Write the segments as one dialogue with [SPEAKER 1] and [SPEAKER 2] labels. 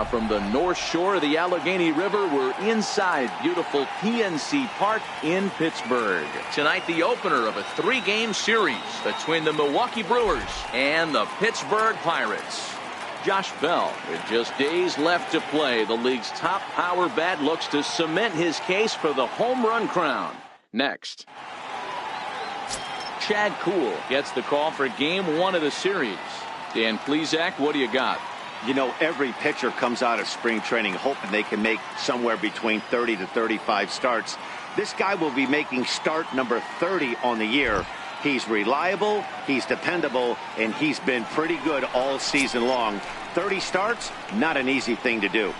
[SPEAKER 1] from the North Shore of the Allegheny River, we're inside beautiful PNC Park in Pittsburgh. Tonight, the opener of a 3-game series between the Milwaukee Brewers and the Pittsburgh Pirates. Josh Bell, with just days left to play, the league's top power bat looks to cement his case for the home run crown. Next, Chad Kuhl gets the call for Game 1 of the series. Dan Plesac, what do you got?
[SPEAKER 2] You know, every pitcher comes out of spring training hoping they can make somewhere between 30 to 35 starts. This guy will be making start number 30 on the year. He's reliable, he's dependable, and he's been pretty good all season long. 30 starts, not an easy thing to do.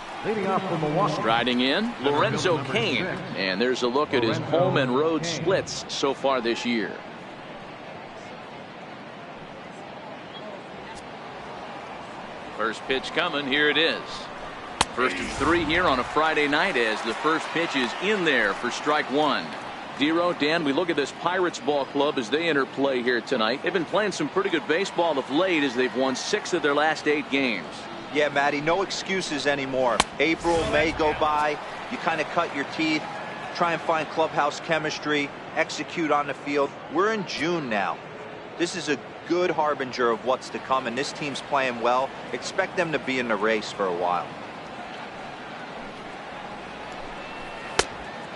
[SPEAKER 1] Striding in, Lorenzo Cain. And there's a look at his home and road splits so far this year. First pitch coming. Here it is. First of 3 here on a Friday night as the first pitch is in there for strike 1. Zero. Dan, we look at this Pirates ball club as they enter play here tonight. They've been playing some pretty good baseball of late as they've won 6 of their last 8 games.
[SPEAKER 3] Yeah, Matty, no excuses anymore. April, May go by. You kind of cut your teeth, try and find clubhouse chemistry, execute on the field. We're in June now. This is a good harbinger of what's to come, and this team's playing well. Expect them to be in the race for a while.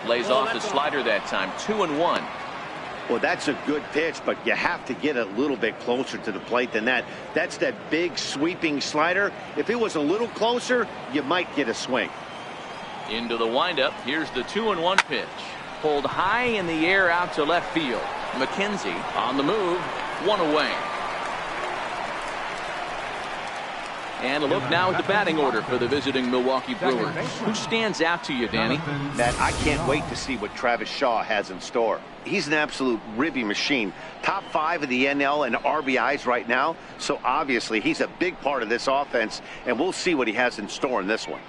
[SPEAKER 1] Lays off the slider that time. 2-1.
[SPEAKER 2] Well, that's a good pitch, but you have to get a little bit closer to the plate than that. That's that big sweeping slider. If it was a little closer, you might get a swing.
[SPEAKER 1] Into the windup. Here's the 2-1 pitch. Pulled high in the air out to left field. McKenzie on the move. 1 away. And a look now at the batting order for the visiting Milwaukee Brewers. Who stands out to you, Danny?
[SPEAKER 2] That I can't wait to see what Travis Shaw has in store. He's an absolute ribby machine. Top 5 of the NL and RBIs right now. So obviously he's a big part of this offense, and we'll see what he has in store in this one.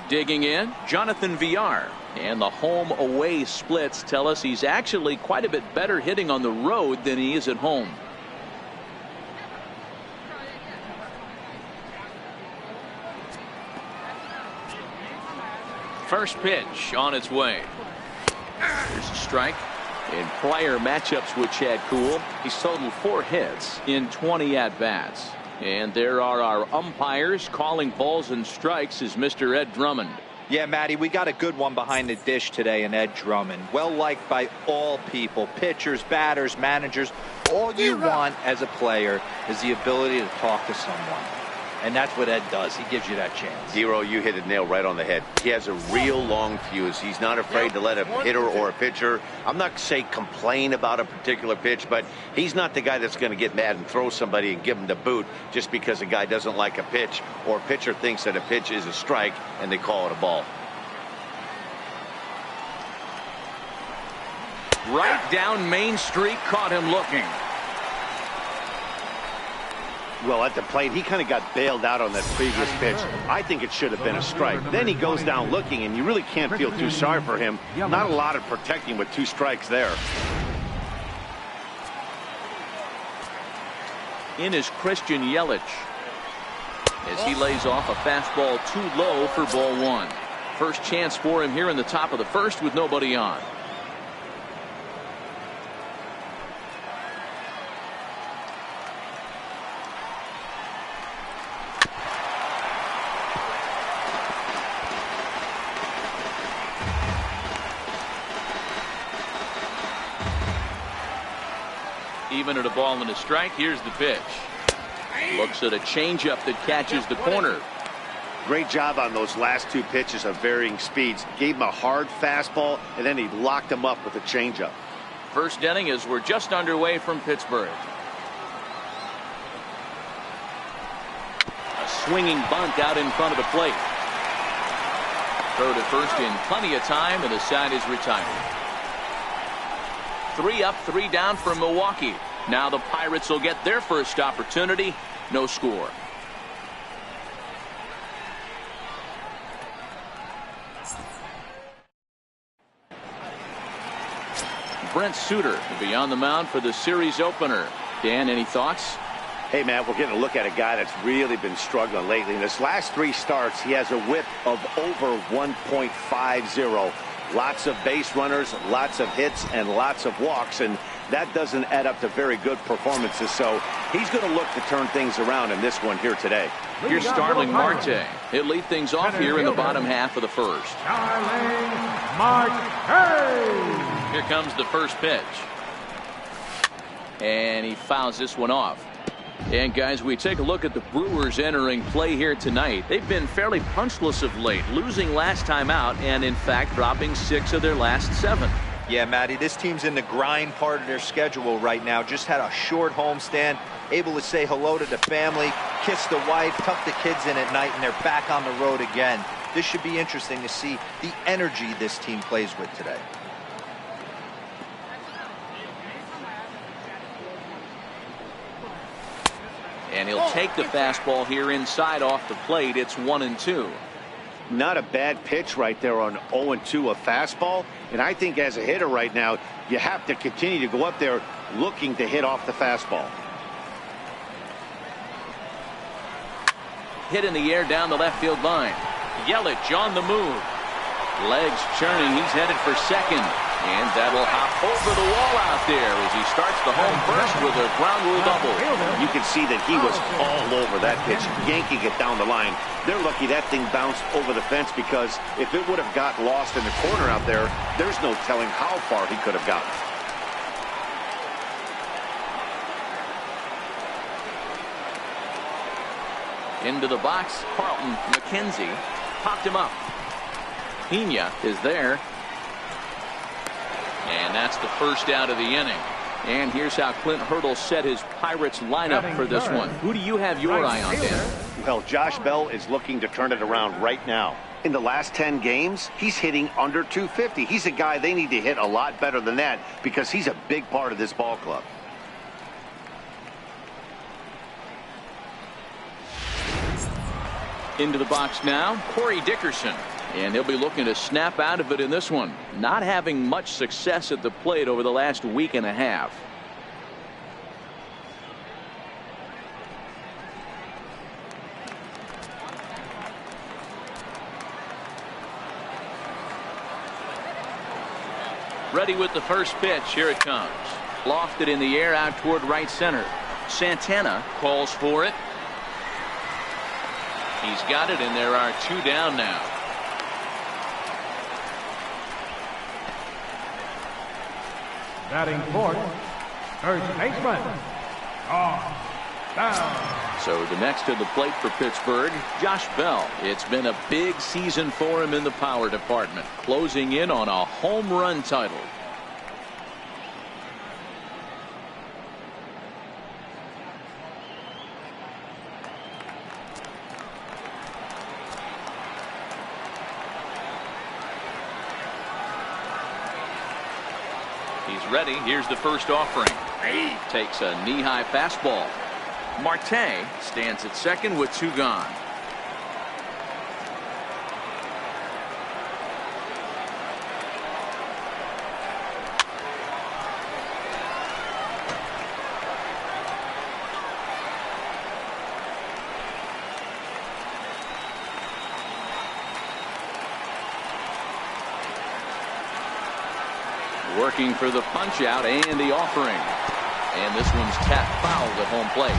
[SPEAKER 1] Digging in, Jonathan Villar. And the home-away splits tell us he's actually quite a bit better hitting on the road than he is at home. First pitch on its way. There's a strike. In prior matchups with Chad Kuhl, he's totaled 4 hits in 20 at-bats. And there are our umpires calling balls and strikes is Mr. Ed Drummond.
[SPEAKER 3] Yeah, Matty, we got a good one behind the dish today in Ed Drummond. Well liked by all people, pitchers, batters, managers. All you want as a player is the ability to talk to someone. And that's what Ed does. He gives you that chance.
[SPEAKER 2] Zero, you hit it nail right on the head. He has a real long fuse. He's not afraid to let a hitter or a pitcher, I'm not say complain about a particular pitch, but he's not the guy that's going to get mad and throw somebody and give him the boot just because a guy doesn't like a pitch or a pitcher thinks that a pitch is a strike and they call it a ball.
[SPEAKER 1] Right down Main Street, caught him looking.
[SPEAKER 2] Well, at the plate, he kind of got bailed out on that previous pitch. I think it should have been a strike. Then he goes down looking, and you really can't feel too sorry for him. Not a lot of protecting with 2 strikes there.
[SPEAKER 1] In is Christian Yelich as he lays off a fastball too low for ball 1. First chance for him here in the top of the first with nobody on. Even at a ball and a strike. Here's the pitch. Looks at a changeup that catches the corner.
[SPEAKER 2] Great job on those last 2 pitches of varying speeds. Gave him a hard fastball, and then he locked him up with a changeup.
[SPEAKER 1] First inning as we're just underway from Pittsburgh. A swinging bunt out in front of the plate. Throw to first in plenty of time, and the side is retired. 3 up, 3 down for Milwaukee. Now the Pirates will get their first opportunity. No score. Brent Suter will be on the mound for the series opener. Dan, any thoughts?
[SPEAKER 2] Hey, man, we're getting a look at a guy that's really been struggling lately. In his last 3 starts, he has a whip of over 1.50. Lots of base runners, lots of hits, and lots of walks, and that doesn't add up to very good performances. So he's going to look to turn things around in this one here today.
[SPEAKER 1] Here's Starling Marte. He'll lead things off here in the bottom half of the first.
[SPEAKER 4] Starling Marte.
[SPEAKER 1] Here comes the first pitch. And he fouls this one off. And guys, we take a look at the Brewers entering play here tonight. They've been fairly punchless of late, losing last time out and in fact dropping 6 of their last 7.
[SPEAKER 3] Yeah, Matty, this team's in the grind part of their schedule right now. Just had a short homestand, able to say hello to the family, kiss the wife, tuck the kids in at night, and they're back on the road again. This should be interesting to see the energy this team plays with today.
[SPEAKER 1] And he'll take the fastball here inside off the plate. It's 1-2.
[SPEAKER 2] Not a bad pitch right there on 0-2, a fastball. And I think as a hitter right now, you have to continue to go up there looking to hit off the fastball.
[SPEAKER 1] Hit in the air down the left field line. Yelich on the move. Legs churning. He's headed for second. And that'll hop over the wall out there as he starts the home first with a ground rule double.
[SPEAKER 2] You can see that he was all over that pitch, yanking it down the line. They're lucky that thing bounced over the fence, because if it would have got lost in the corner out there, there's no telling how far he could have gotten.
[SPEAKER 1] Into the box, Carlton McKenzie popped him up. Pena is there. And that's the first out of the inning. And here's how Clint Hurdle set his Pirates lineup for this one. Who do you have your eye on, Dan?
[SPEAKER 2] Well, Josh Bell is looking to turn it around right now. In the last 10 games, he's hitting under 250. He's a guy they need to hit a lot better than that, because he's a big part of this ball club.
[SPEAKER 1] Into the box now, Corey Dickerson. And he'll be looking to snap out of it in this one. Not having much success at the plate over the last week and a half. Ready with the first pitch. Here it comes. Lofted in the air out toward right center. Santana calls for it. He's got it, and there are 2 down now.
[SPEAKER 4] Batting fourth, first baseman, down.
[SPEAKER 1] So the next to the plate for Pittsburgh, Josh Bell. It's been a big season for him in the power department, closing in on a home run title. He's ready. Here's the first offering. He takes a knee-high fastball. Marte stands at second with 2 gone. Working for the punch out and the offering. And this one's tapped foul at home plate.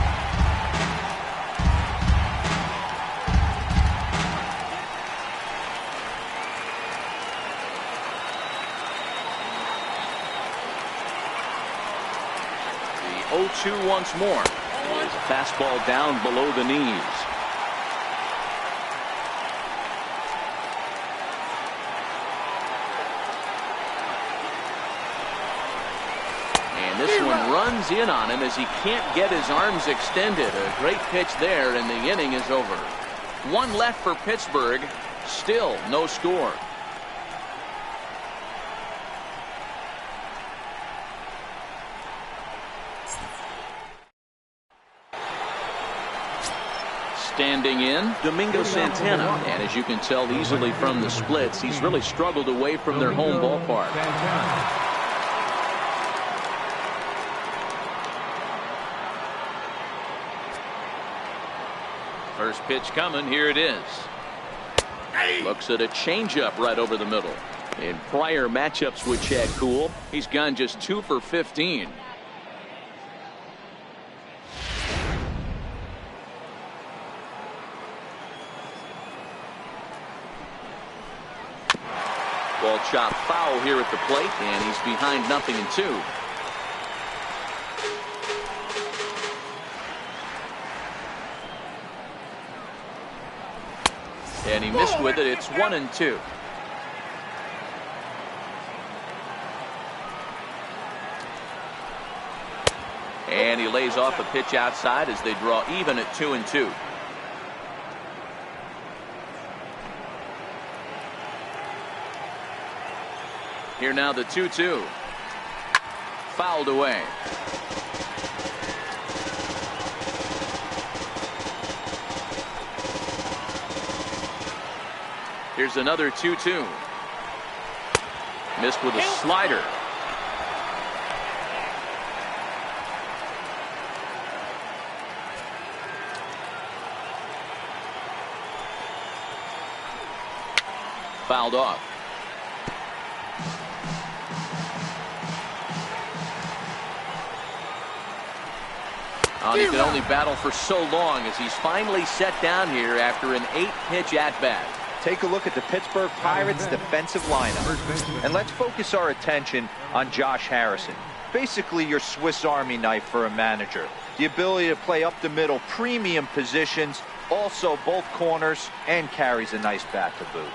[SPEAKER 1] The 0-2 once more. It is a fastball down below the knees. This one runs in on him as he can't get his arms extended. A great pitch there, and the inning is over. 1 left for Pittsburgh. Still no score. Standing in, Domingo Santana. And as you can tell easily from the splits, he's really struggled away from their home ballpark. First pitch coming. Here it is. Looks at a changeup right over the middle. In prior matchups with Chad Kuhl, he's gone just 2 for 15. Ball chopped foul here at the plate, and he's behind 0-2. And he missed with it. It's 1-2. And he lays off a pitch outside as they draw even at 2-2. Here now the 2-2. Fouled away. Here's another 2-2. Missed with a slider. Fouled off. Oh, he can only battle for so long as he's finally set down here after an 8-pitch at-bat.
[SPEAKER 3] Take a look at the Pittsburgh Pirates defensive lineup. And let's focus our attention on Josh Harrison. Basically your Swiss Army knife for a manager. The ability to play up the middle, premium positions, also both corners, and carries a nice bat to boot.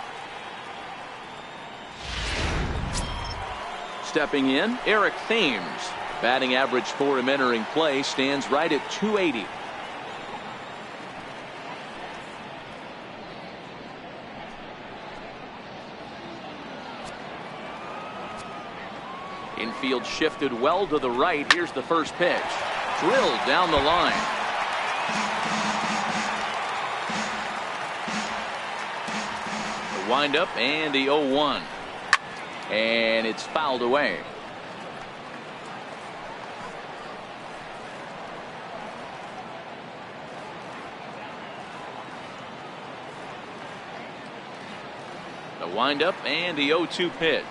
[SPEAKER 1] Stepping in, Eric Thames. Batting average for him entering play stands right at .280. Infield shifted well to the right. Here's the first pitch. Drilled down the line. The windup and the 0-1. And it's fouled away. The windup and the 0-2 pitch.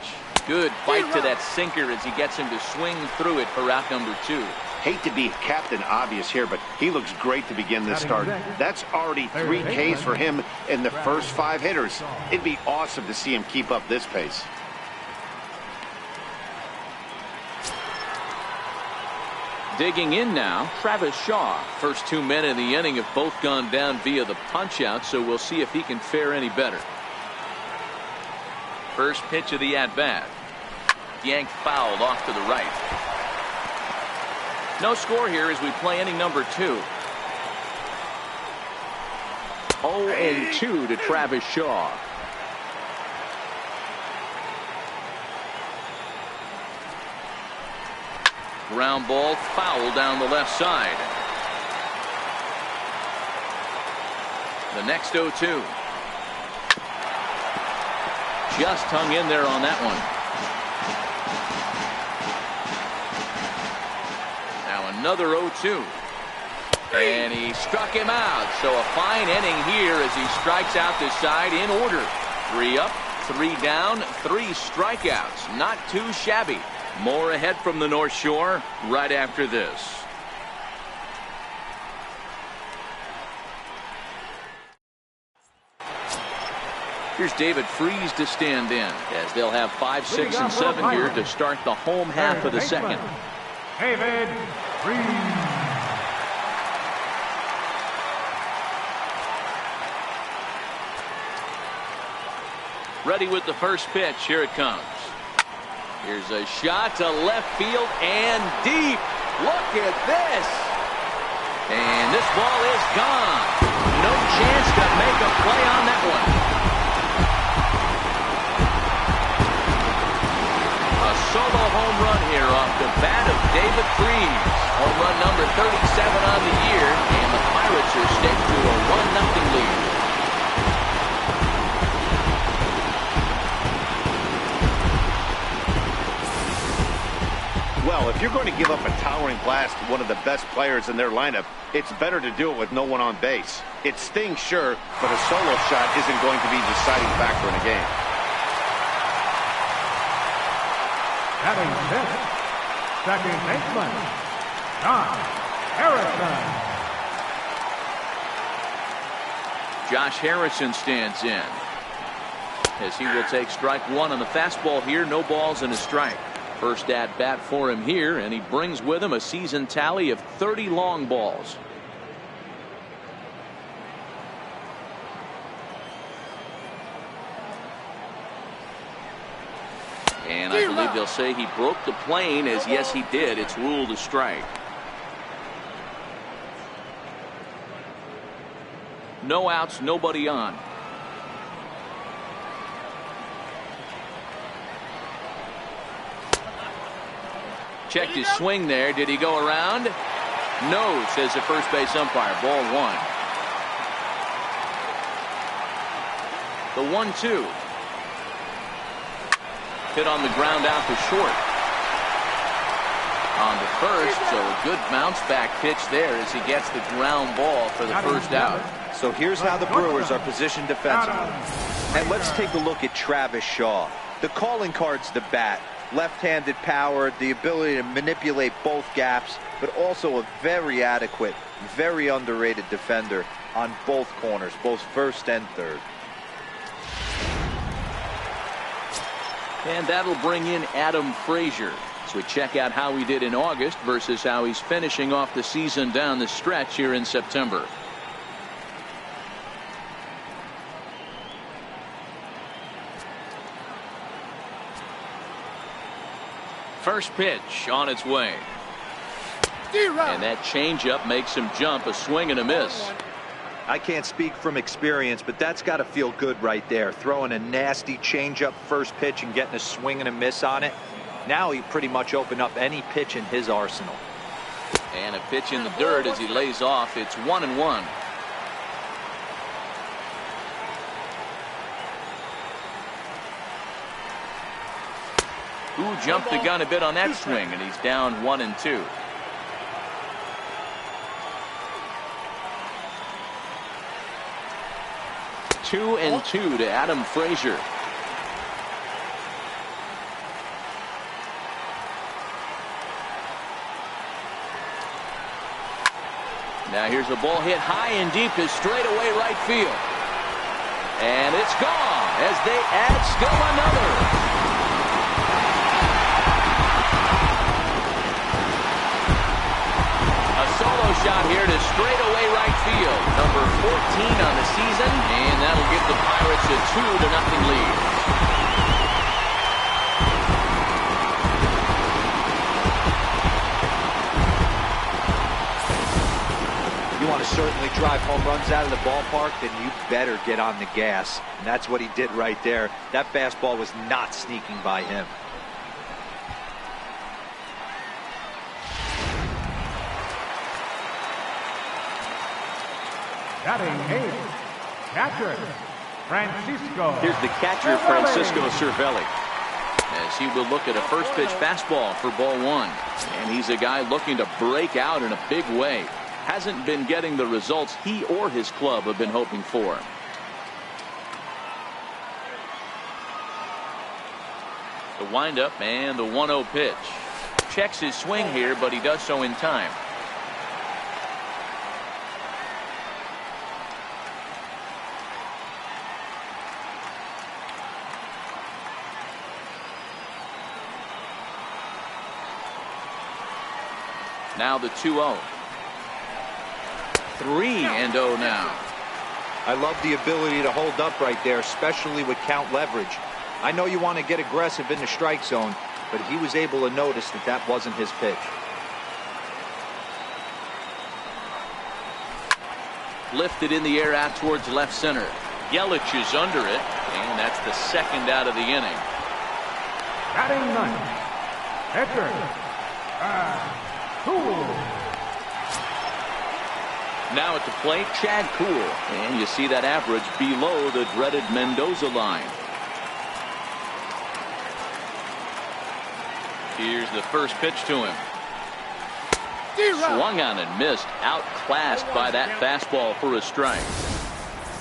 [SPEAKER 1] Good fight to that sinker as he gets him to swing through it for out number 2.
[SPEAKER 2] Hate to be Captain Obvious here, but he looks great to begin this start. That's already 3 Ks for him in the first 5 hitters. It'd be awesome to see him keep up this pace.
[SPEAKER 1] Digging in now, Travis Shaw. First 2 men in the inning have both gone down via the punch-out, so we'll see if he can fare any better. First pitch of the at-bat. Yanked fouled off to the right. No score here as we play inning number 2. 0-2 to Travis Shaw. Ground ball foul down the left side. The next 0-2. Just hung in there on that one. Now another 0-2. And he struck him out. So a fine inning here as he strikes out this side in order. 3 up, 3 down, 3 strikeouts. Not too shabby. More ahead from the North Shore right after this. Here's David Freese to stand in as they'll have 5, 6, and 7 here to start the home half of the second.
[SPEAKER 4] David Freese.
[SPEAKER 1] Ready with the first pitch. Here it comes. Here's a shot to left field and deep. Look at this. And this ball is gone. No chance to make a play on that one. A solo home run here off the bat of David Freese. Home run number 37 on the year, and the Pirates are staked to a 1-0 lead.
[SPEAKER 2] Well, if you're going to give up a towering blast to one of the best players in their lineup, it's better to do it with no one on base. It stings, sure, but a solo shot isn't going to be the deciding factor in a game.
[SPEAKER 4] Batting fifth, second baseman, John Harrison.
[SPEAKER 1] Josh Harrison stands in, as he will take strike one on the fastball here. No balls and a strike. First at bat for him here, and he brings with him a season tally of 30 long balls. And I believe they'll say he broke the plane, as yes he did. It's ruled a strike. No outs, nobody on. Checked his swing there. Did he go around? No, says the first base umpire. Ball one. The 1-2. Hit on the ground out to short. On to first, so a good bounce back pitch there as he gets the ground ball for the first out.
[SPEAKER 3] So here's how the Brewers are positioned defensively. And let's take a look at Travis Shaw. The calling card's the bat. Left-handed power, the ability to manipulate both gaps, but also a very adequate, very underrated defender on both corners, both first and third.
[SPEAKER 1] And that'll bring in Adam Frazier. So we check out how he did in August versus how he's finishing off the season down the stretch here in September. First pitch on its way. And that changeup makes him jump. A swing and a miss.
[SPEAKER 3] I can't speak from experience, but that's got to feel good right there. Throwing a nasty changeup first pitch and getting a swing and a miss on it. Now he pretty much opened up any pitch in his arsenal.
[SPEAKER 1] And a pitch in the dirt as he lays off. It's 1-1. Who jumped the gun a bit on that swing, and he's down 1-2. Two and two to Adam Frazier. Now here's a ball hit high and deep to straightaway right field. And it's gone as they add still another. Solo shot here to straightaway right field. Number 14 on the season, and that'll give the Pirates a 2-0 lead.
[SPEAKER 3] You want to certainly drive home runs out of the ballpark, then you better get on the gas. And that's what he did right there. That fastball was not sneaking by him.
[SPEAKER 4] Batting eighth, catcher, Francisco.
[SPEAKER 1] Here's the catcher, Francisco Cervelli, as he will look at a first pitch fastball for ball one. And he's a guy looking to break out in a big way. Hasn't been getting the results he or his club have been hoping for. The windup and the 1-0 pitch. Checks his swing here, but he does so in time. Now the 2-0. 3-0 now.
[SPEAKER 3] I love the ability to hold up right there, especially with count leverage. I know you want to get aggressive in the strike zone, but he was able to notice that that wasn't his pitch.
[SPEAKER 1] Lifted in the air out towards left center. Yelich is under it, and that's the second out of the inning.
[SPEAKER 4] Batting ninth, pitcher, Cool.
[SPEAKER 1] Now at the plate, Chad Cool. And you see that average below the dreaded Mendoza line. Here's the first pitch to him. Swung on and missed. Outclassed by that fastball for a strike.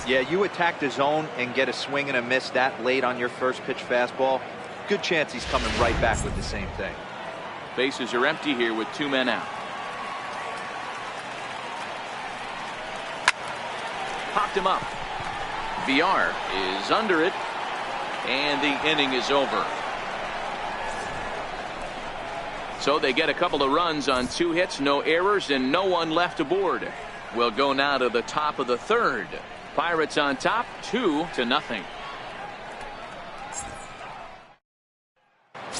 [SPEAKER 3] Yeah, you attack the zone and get a swing and a miss that late on your first pitch fastball. Good chance he's coming right back with the same thing.
[SPEAKER 1] Bases are empty here with 2 men out. Popped him up. VR is under it, and the inning is over. So they get a couple of runs on 2 hits, no errors, and no one left aboard. We'll go now to the top of the 3rd. Pirates on top, 2-0.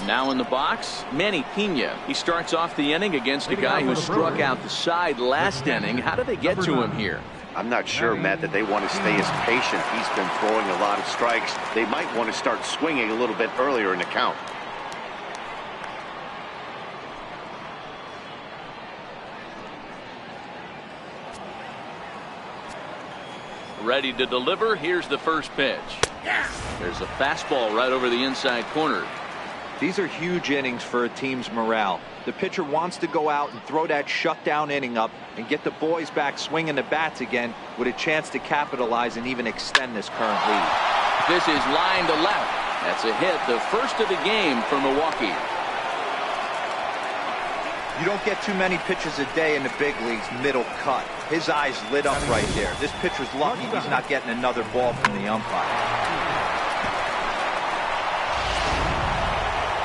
[SPEAKER 1] Now in the box, Mlb18. He starts off the inning against a guy who struck out the side last inning. How did they get to him here?
[SPEAKER 2] I'm not sure, Matt, that they want to stay as patient. He's been throwing a lot of strikes. They might want to start swinging a little bit earlier in the count.
[SPEAKER 1] Ready to deliver. Here's the first pitch. There's a fastball right over the inside corner.
[SPEAKER 3] These are huge innings for a team's morale. The pitcher wants to go out and throw that shutdown inning up and get the boys back swinging the bats again with a chance to capitalize and even extend this current lead.
[SPEAKER 1] This is line to left. That's a hit, the first of the game for Milwaukee.
[SPEAKER 3] You don't get too many pitches a day in the big leagues middle cut. His eyes lit up right there. This pitcher's lucky he's not getting another ball from the umpire.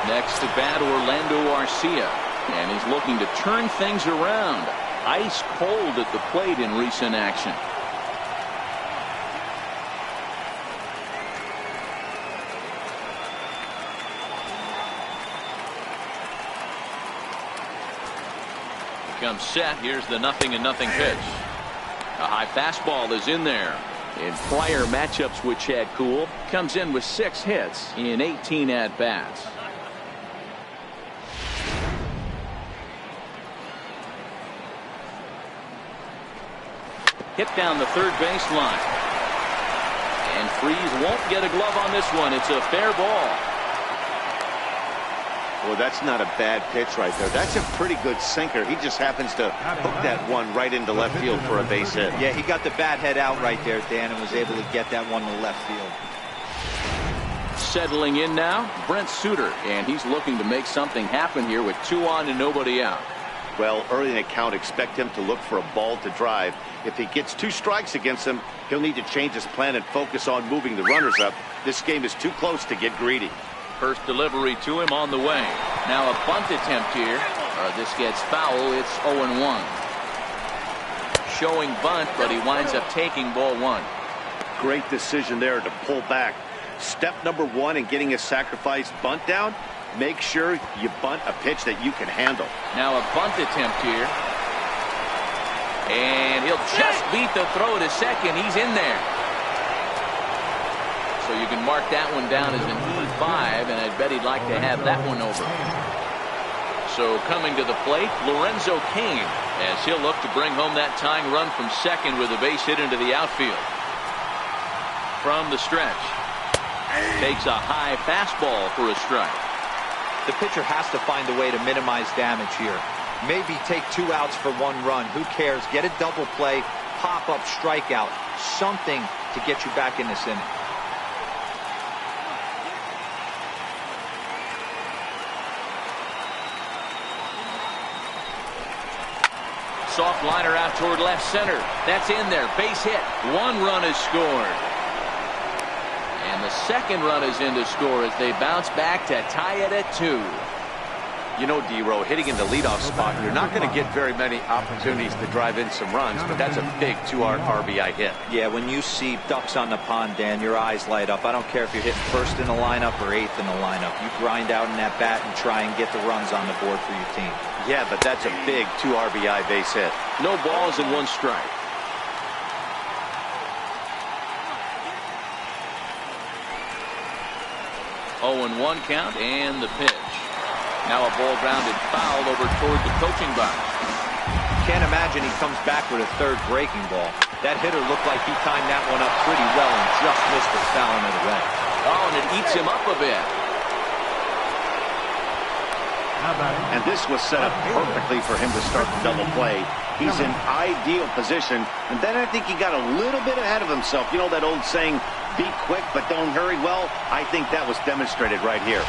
[SPEAKER 1] Next to bat, Orlando Arcia, and he's looking to turn things around. Ice cold at the plate in recent action. Comes set. Here's the 0-0 pitch. A high fastball is in there. In prior matchups with Chad Kuhl, comes in with 6 hits in 18 at-bats. Hit down the third baseline. And Freese won't get a glove on this one. It's a fair ball.
[SPEAKER 2] Well, that's not a bad pitch right there. That's a pretty good sinker. He just happens to hook that one right into left field for a base hit.
[SPEAKER 3] Yeah, he got the bat head out right there, Dan, and was able to get that one to left field.
[SPEAKER 1] Settling in now, Brent Suter, and he's looking to make something happen here with 2 on and nobody out.
[SPEAKER 2] Well, early in the count, expect him to look for a ball to drive. If he gets 2 strikes against him, he'll need to change his plan and focus on moving the runners up. This game is too close to get greedy.
[SPEAKER 1] First delivery to him on the way. Now a bunt attempt here. This gets foul. It's 0-1. Showing bunt, but he winds up taking ball 1.
[SPEAKER 2] Great decision there to pull back. Step number 1 in getting a sacrifice bunt down, make sure you bunt a pitch that you can handle.
[SPEAKER 1] Now a bunt attempt here. And he'll just beat the throw to second. He's in there. So you can mark that one down as an E5, and I bet he'd like to have that one over. So coming to the plate, Lorenzo Cain, as he'll look to bring home that tying run from second with a base hit into the outfield. From the stretch, takes a high fastball for a strike.
[SPEAKER 3] The pitcher has to find a way to minimize damage here. Maybe take 2 outs for 1 run. Who cares? Get a double play, pop up, strikeout, something to get you back in this inning.
[SPEAKER 1] Soft liner out toward left center. That's in there. Base hit. 1 run is scored. And the second run is in to score as they bounce back to tie it at 2.
[SPEAKER 2] You know, D-Row, hitting in the leadoff spot, you're not going to get very many opportunities to drive in some runs, but that's a big 2 RBI hit.
[SPEAKER 3] Yeah, when you see ducks on the pond, Dan, your eyes light up. I don't care if you're hitting first in the lineup or 8th in the lineup. You grind out in that bat and try and get the runs on the board for your team.
[SPEAKER 2] Yeah, but that's a big 2 RBI base hit.
[SPEAKER 1] No balls and 1 strike. Oh, and 1 count and the pitch. Now a ball grounded foul over toward the coaching box.
[SPEAKER 3] Can't imagine he comes back with a 3rd breaking ball. That hitter looked like he timed that one up pretty well and just missed it, fouling it away.
[SPEAKER 1] Oh, and it eats him up a bit.
[SPEAKER 2] And this was set up perfectly for him to start the double play. He's in ideal position. And then I think he got a little bit ahead of himself. You know that old saying, be quick but don't hurry? Well, I think that was demonstrated right here.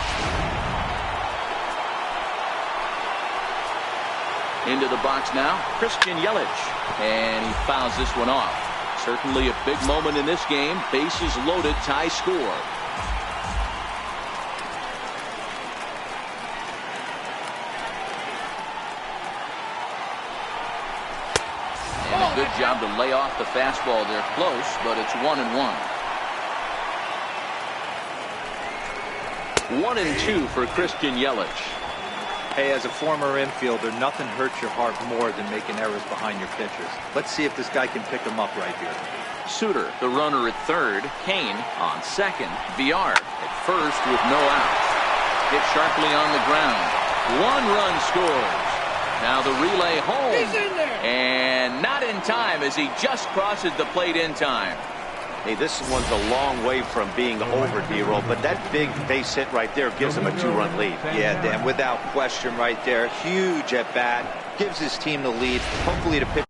[SPEAKER 1] Into the box now, Christian Yelich. And he fouls this one off. Certainly a big moment in this game. Bases loaded, tie score. And a good job to lay off the fastball there. Close, but it's 1-1. 1-2 for Christian Yelich.
[SPEAKER 3] Hey, as a former infielder, nothing hurts your heart more than making errors behind your pitchers. Let's see if this guy can pick them up right here.
[SPEAKER 1] Suter, the runner at third. Kane on second. VR at first with no outs. Hit sharply on the ground. 1 run scores. Now the relay home. He's in there. And not in time as he just crosses the plate in time.
[SPEAKER 2] Hey, this one's a long way from being over, D-Roll, but that big base hit right there gives him a 2-run lead.
[SPEAKER 3] Yeah, Dan, without question right there. Huge at bat. Gives his team the lead. Hopefully the pitch